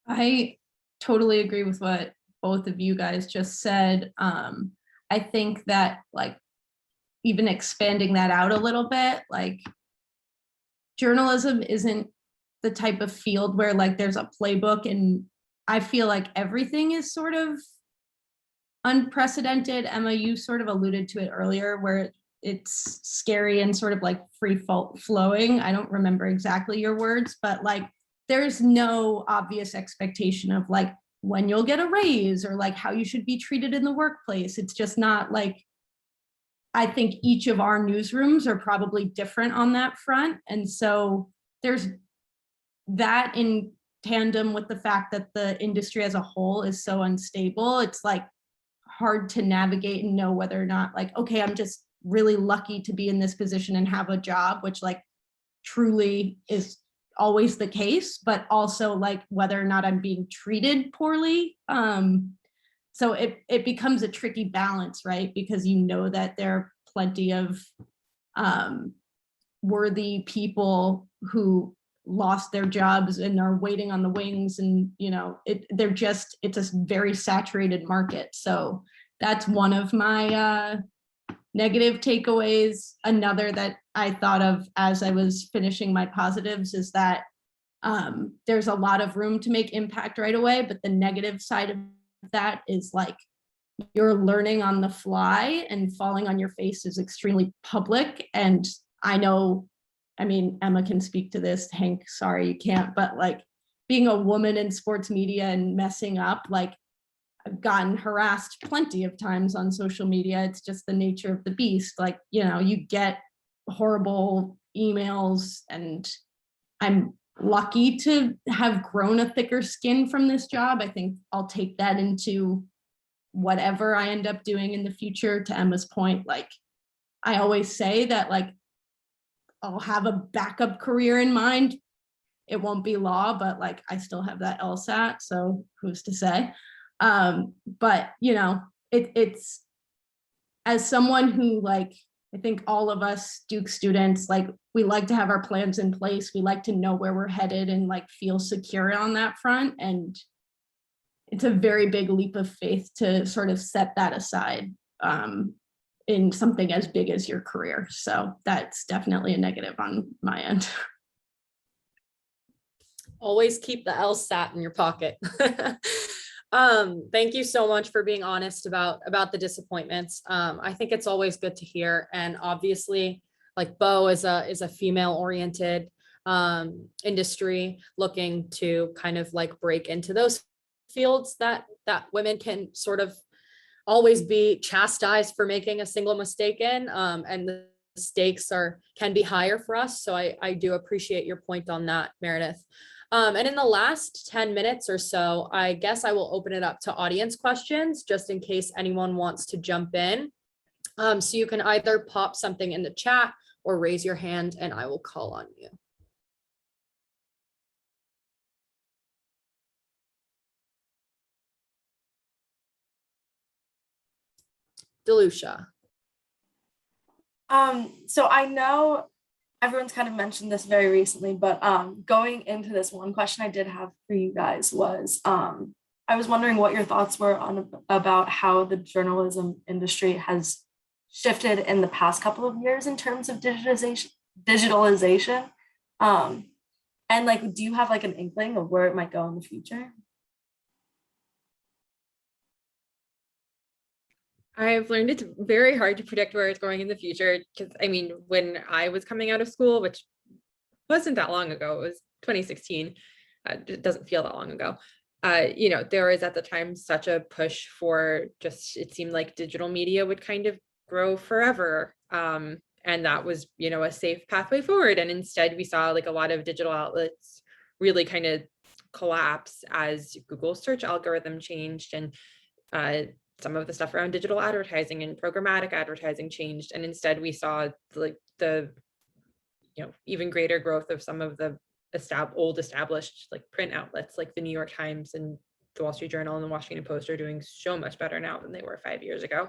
I totally agree with what both of you guys just said. I think that like even expanding that out a little bit, like journalism isn't the type of field where like there's a playbook, and I feel like everything is sort of unprecedented. Emma, you sort of alluded to it earlier where it's scary and sort of like free flowing. I don't remember exactly your words, but like there's no obvious expectation of like when you'll get a raise or like how you should be treated in the workplace. It's just not like, I think each of our newsrooms are probably different on that front. And so there's that in tandem with the fact that the industry as a whole is so unstable. It's like hard to navigate and know whether or not like, okay, I'm just really lucky to be in this position and have a job, which like truly is always the case, but also like whether or not I'm being treated poorly. So it becomes a tricky balance, right? Because you know that there are plenty of worthy people who lost their jobs and are waiting on the wings, and it's a very saturated market. So that's one of my negative takeaways. Another that I thought of as I was finishing my positives is that there's a lot of room to make impact right away, but the negative side of that is like you're learning on the fly, and falling on your face is extremely public. And I know, I mean, Emma can speak to this, Hank, sorry you can't, but like being a woman in sports media and messing up, like I've gotten harassed plenty of times on social media. It's just the nature of the beast. Like, you get horrible emails, and I'm lucky to have grown a thicker skin from this job. I think I'll take that into whatever I end up doing in the future. To Emma's point, like I always say that like I'll have a backup career in mind. It won't be law, but like I still have that LSAT, so who's to say? But it's as someone who like, I think all of us Duke students, like we like to have our plans in place. We like to know where we're headed and like feel secure on that front. And it's a very big leap of faith to sort of set that aside in something as big as your career. So that's definitely a negative on my end. Always keep the LSAT in your pocket. Thank you so much for being honest about the disappointments. I think it's always good to hear. And obviously, like Bo is a female oriented industry looking to kind of like break into those fields that women can sort of always be chastised for making a single mistake in, and the stakes can be higher for us. So I do appreciate your point on that, Meredith. And in the last 10 minutes or so, I guess I will open it up to audience questions just in case anyone wants to jump in. So you can either pop something in the chat or raise your hand and I will call on you. Delucia. So I know everyone's kind of mentioned this very recently, but going into this, one question I did have for you guys was, I was wondering what your thoughts were about how the journalism industry has shifted in the past couple of years in terms of digitalization. And like, do you have like an inkling of where it might go in the future? I've learned it's very hard to predict where it's going in the future, because I mean, when I was coming out of school, which wasn't that long ago, it was 2016, it doesn't feel that long ago, there was at the time such a push for just, it seemed like digital media would kind of grow forever. And that was, a safe pathway forward. And instead we saw like a lot of digital outlets really kind of collapse as Google's search algorithm changed, and some of the stuff around digital advertising and programmatic advertising changed. And instead we saw like the even greater growth of some of the old established like print outlets like the New York Times and the Wall Street Journal and the Washington Post are doing so much better now than they were 5 years ago.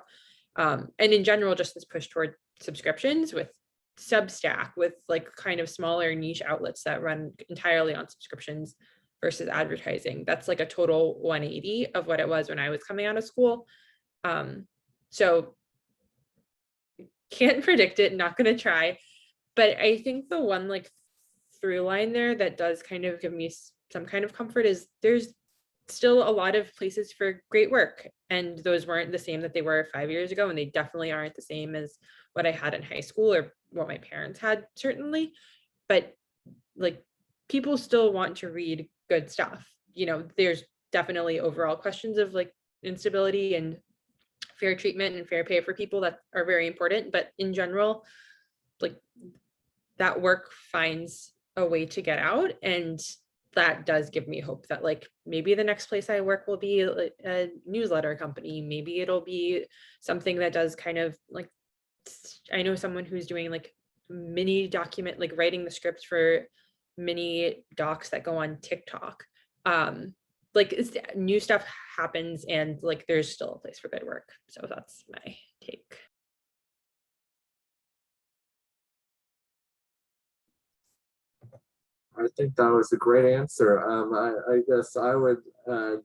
And in general, just this push toward subscriptions with Substack, with like kind of smaller niche outlets that run entirely on subscriptions versus advertising. That's like a total 180 of what it was when I was coming out of school. So can't predict it, not going to try. But I think the one like through line there that does kind of give me some kind of comfort is there's still a lot of places for great work, and those weren't the same that they were 5 years ago, and they definitely aren't the same as what I had in high school or what my parents had, certainly. But like people still want to read good stuff. You know, there's definitely overall questions of like instability and fair treatment and fair pay for people that are very important, but in general, like that work finds a way to get out, and that does give me hope that like maybe the next place I work will be a newsletter company. Maybe it'll be something that does kind of like, I know someone who's doing like mini document, like writing the script for mini docs that go on TikTok. Like new stuff happens, and like there's still a place for good work. So that's my take. I think that was a great answer. I guess I would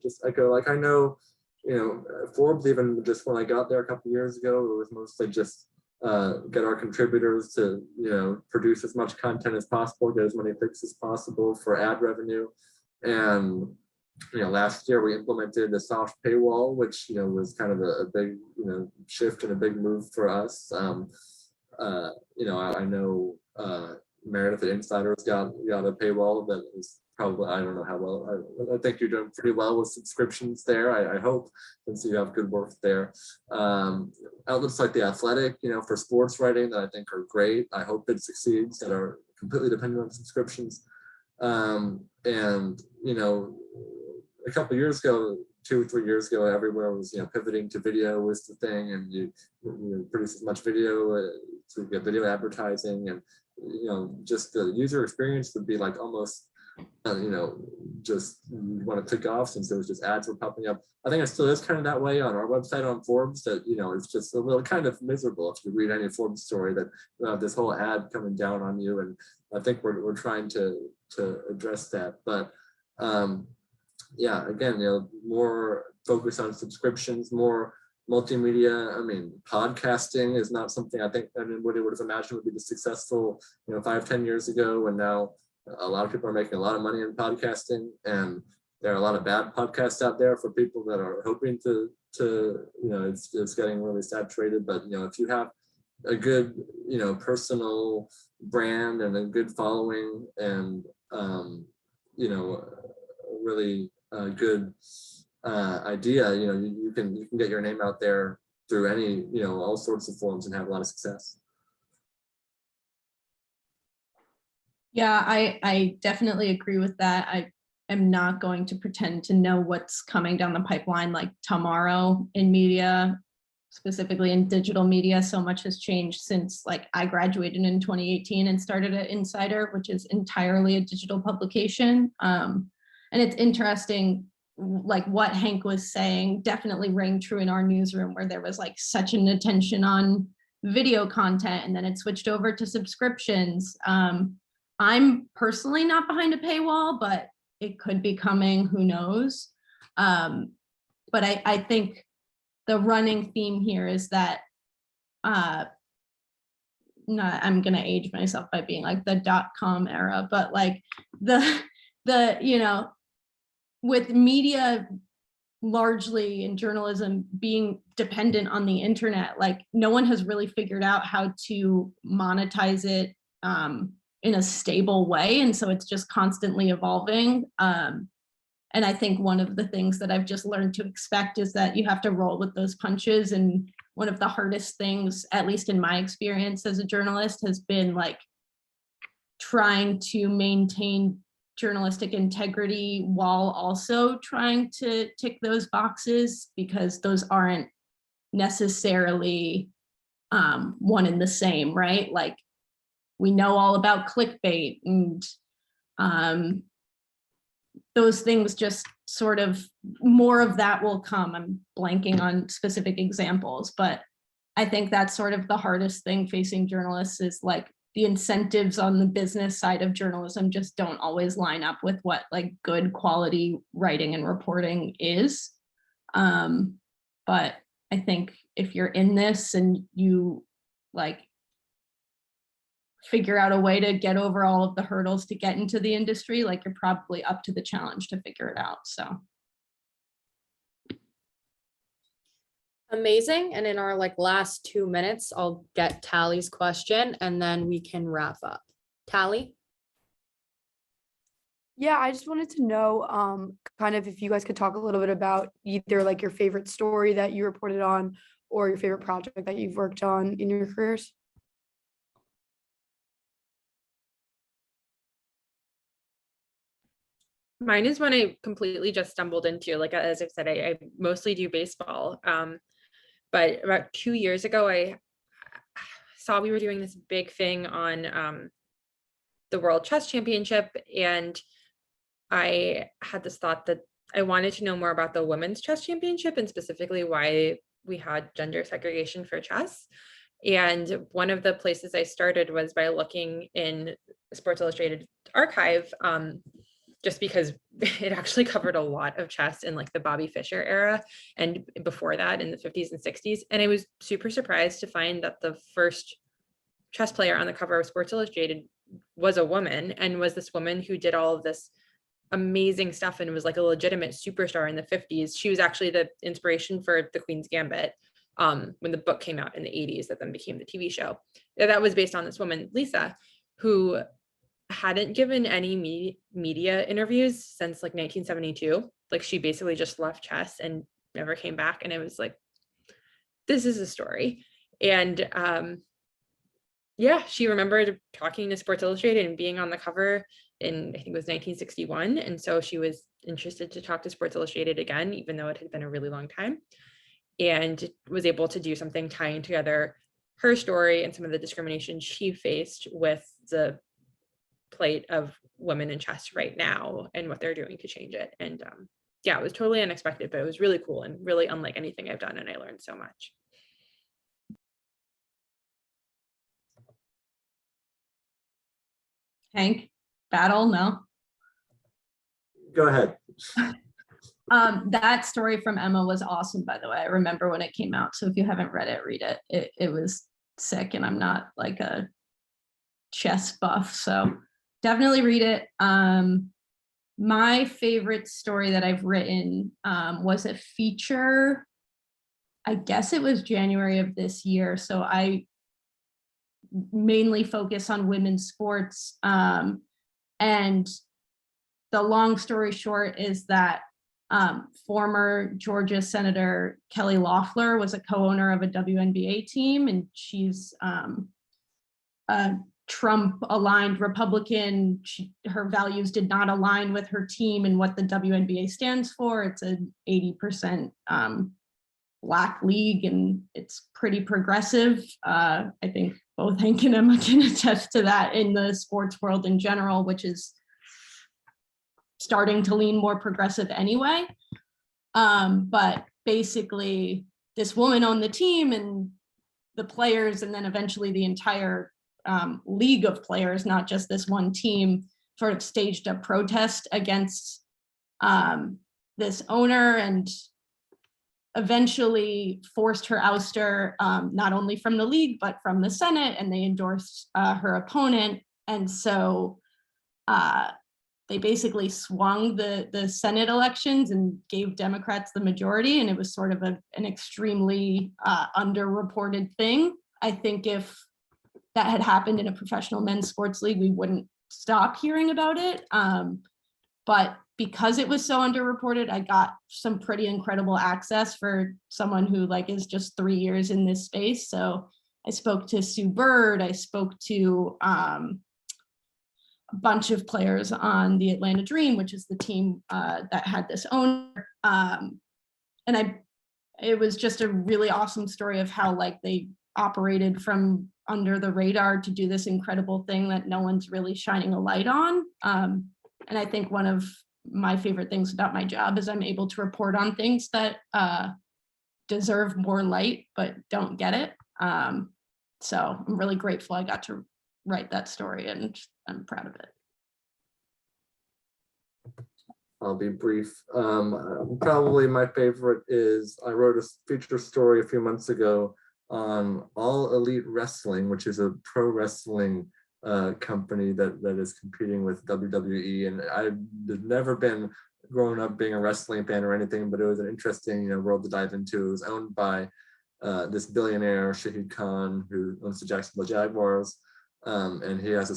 just echo, like, I know, you know, Forbes, even just when I got there a couple of years ago, it was mostly just get our contributors to, you know, produce as much content as possible, get as many clicks as possible for ad revenue. And, you know, last year we implemented a soft paywall, which, you know, was kind of a big, you know, shift and a big move for us. You know, I know Meredith at Insiders got a paywall that is probably, I don't know how well, I think you're doing pretty well with subscriptions there, I hope, since you have good work there. Outlets like The Athletic, you know, for sports writing that I think are great. I hope it succeeds, that are completely dependent on subscriptions. And, you know, a couple of years ago, 2 or 3 years ago, everywhere was, you know, pivoting to video was the thing, and you produce as much video to get video advertising, and you know, just the user experience would be like almost, you know, just you want to click off, since there was just ads were popping up. I think it still is kind of that way on our website on Forbes, that, you know, it's just a little kind of miserable if you read any Forbes story that you have this whole ad coming down on you. And I think we're trying to address that. But yeah, again, you know, more focus on subscriptions, more multimedia. I mean, podcasting is not something I think anybody would have imagined would be this successful, you know, 5-10 years ago. And now a lot of people are making a lot of money in podcasting, and there are a lot of bad podcasts out there for people that are hoping to you know, it's getting really saturated. But, you know, if you have a good, you know, personal brand and a good following, and you know, really good idea, you know, you can get your name out there through any, you know, all sorts of forms and have a lot of success. Yeah, I definitely agree with that. I am not going to pretend to know what's coming down the pipeline like tomorrow in media, specifically in digital media. So much has changed since like I graduated in 2018 and started at Insider, which is entirely a digital publication. And it's interesting, like what Hank was saying definitely rang true in our newsroom, where there was like such an attention on video content, and then it switched over to subscriptions. I'm personally not behind a paywall, but it could be coming, who knows? But I think the running theme here is that I'm gonna age myself by being like the .com era, but like the you know, with media largely in journalism being dependent on the internet, like no one has really figured out how to monetize it in a stable way. And so it's just constantly evolving. And I think one of the things that I've just learned to expect is that you have to roll with those punches. And one of the hardest things, at least in my experience as a journalist, has been like trying to maintain journalistic integrity while also trying to tick those boxes, because those aren't necessarily one and the same, right? Like we know all about clickbait and those things just sort of, more of that will come. I'm blanking on specific examples, but I think that's sort of the hardest thing facing journalists, is like the incentives on the business side of journalism just don't always line up with what like good quality writing and reporting is. But I think if you're in this and you like figure out a way to get over all of the hurdles to get into the industry, like you're probably up to the challenge to figure it out. So Amazing. And in our like last 2 minutes, I'll get Tally's question and then we can wrap up. Tally? Yeah, I just wanted to know kind of if you guys could talk a little bit about either like your favorite story that you reported on or your favorite project that you've worked on in your careers. Mine is one I completely just stumbled into. Like, as I've said, I mostly do baseball. But about 2 years ago, I saw we were doing this big thing on the World Chess Championship. And I had this thought that I wanted to know more about the Women's Chess Championship, and specifically why we had gender segregation for chess. And one of the places I started was by looking in Sports Illustrated archive, just because it actually covered a lot of chess in like the Bobby Fischer era and before that in the 50s and 60s. And I was super surprised to find that the first chess player on the cover of Sports Illustrated was a woman, and was this woman who did all of this amazing stuff and was like a legitimate superstar in the 50s. She was actually the inspiration for The Queen's Gambit, when the book came out in the 80s that then became the TV show. That was based on this woman, Lisa, who hadn't given any media interviews since like 1972. Like, she basically just left chess and never came back. And it was like, this is a story. And yeah, she remembered talking to Sports Illustrated and being on the cover in, I think it was 1961. And so she was interested to talk to Sports Illustrated again, even though it had been a really long time, and was able to do something tying together her story and some of the discrimination she faced with the plight of women in chess right now and what they're doing to change it. And yeah, it was totally unexpected, but it was really cool and really unlike anything I've done. And I learned so much. Hank, battle, no? Go ahead. That story from Emma was awesome, by the way. I remember when it came out. So if you haven't read it, read it. It was sick, and I'm not like a chess buff, so definitely read it. My favorite story that I've written was a feature. I guess it was January of this year. So I mainly focus on women's sports. And the long story short is that former Georgia Senator Kelly Loeffler was a co-owner of a WNBA team, and she's a Trump-aligned Republican. Her values did not align with her team and what the WNBA stands for. It's an 80% Black league, and it's pretty progressive. I think both Hank and Emma can attest to that in the sports world in general, which is starting to lean more progressive anyway. But basically, this woman on the team and the players, and then eventually the entire league of players, not just this one team, sort of staged a protest against this owner, and eventually forced her ouster, not only from the league, but from the Senate, and they endorsed her opponent. And so they basically swung the Senate elections and gave Democrats the majority. And it was sort of an extremely underreported thing. I think if that had happened in a professional men's sports league, we wouldn't stop hearing about it. But because it was so underreported, I got some pretty incredible access for someone who like is just 3 years in this space. So I spoke to Sue Bird, I spoke to a bunch of players on the Atlanta Dream, which is the team that had this owner. And it was just a really awesome story of how like they operated from under the radar to do this incredible thing that no one's really shining a light on. And I think one of my favorite things about my job is I'm able to report on things that deserve more light but don't get it. So I'm really grateful I got to write that story, and I'm proud of it. I'll be brief. Probably my favorite is I wrote a feature story a few months ago on All Elite Wrestling, which is a pro wrestling company that is competing with WWE. And I've never been growing up being a wrestling fan or anything, but it was an interesting world to dive into. It was owned by this billionaire, Shahid Khan, who owns the Jacksonville Jaguars. And he had a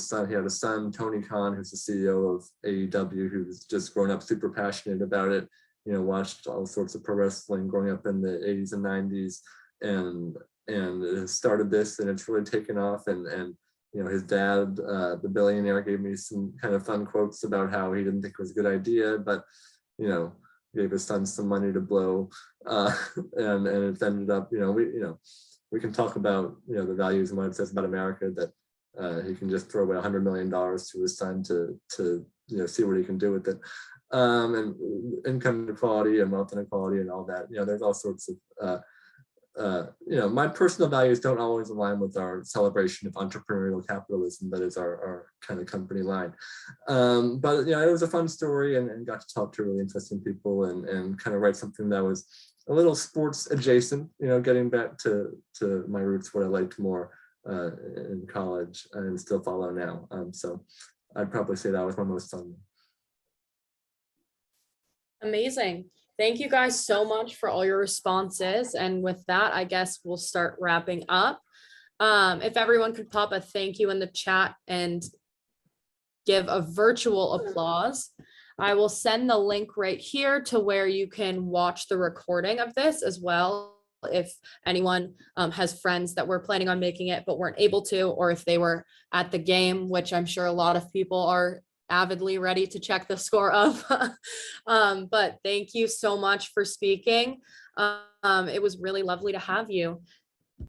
son, Tony Khan, who's the CEO of AEW, who's just grown up super passionate about it, watched all sorts of pro wrestling growing up in the 80s and 90s, and started this, and it's really taken off. And his dad, the billionaire, gave me some kind of fun quotes about how he didn't think it was a good idea, but gave his son some money to blow, and it's ended up, we can talk about the values and what it says about America, that he can just throw away $100 million to his son to see what he can do with it, and income inequality and wealth inequality and all that. There's all sorts of my personal values don't always align with our celebration of entrepreneurial capitalism that is our kind of company line, but it was a fun story, and got to talk to really interesting people, and kind of write something that was a little sports adjacent, getting back to my roots, what I liked more in college and still follow now. So I'd probably say that was my most fun. Amazing. Thank you guys so much for all your responses. And with that, I guess we'll start wrapping up. If everyone could pop a thank you in the chat and give a virtual applause. I will send the link right here to where you can watch the recording of this as well, if anyone has friends that were planning on making it but weren't able to, or if they were at the game, which I'm sure a lot of people are avidly ready to check the score of. But thank you so much for speaking. It was really lovely to have you.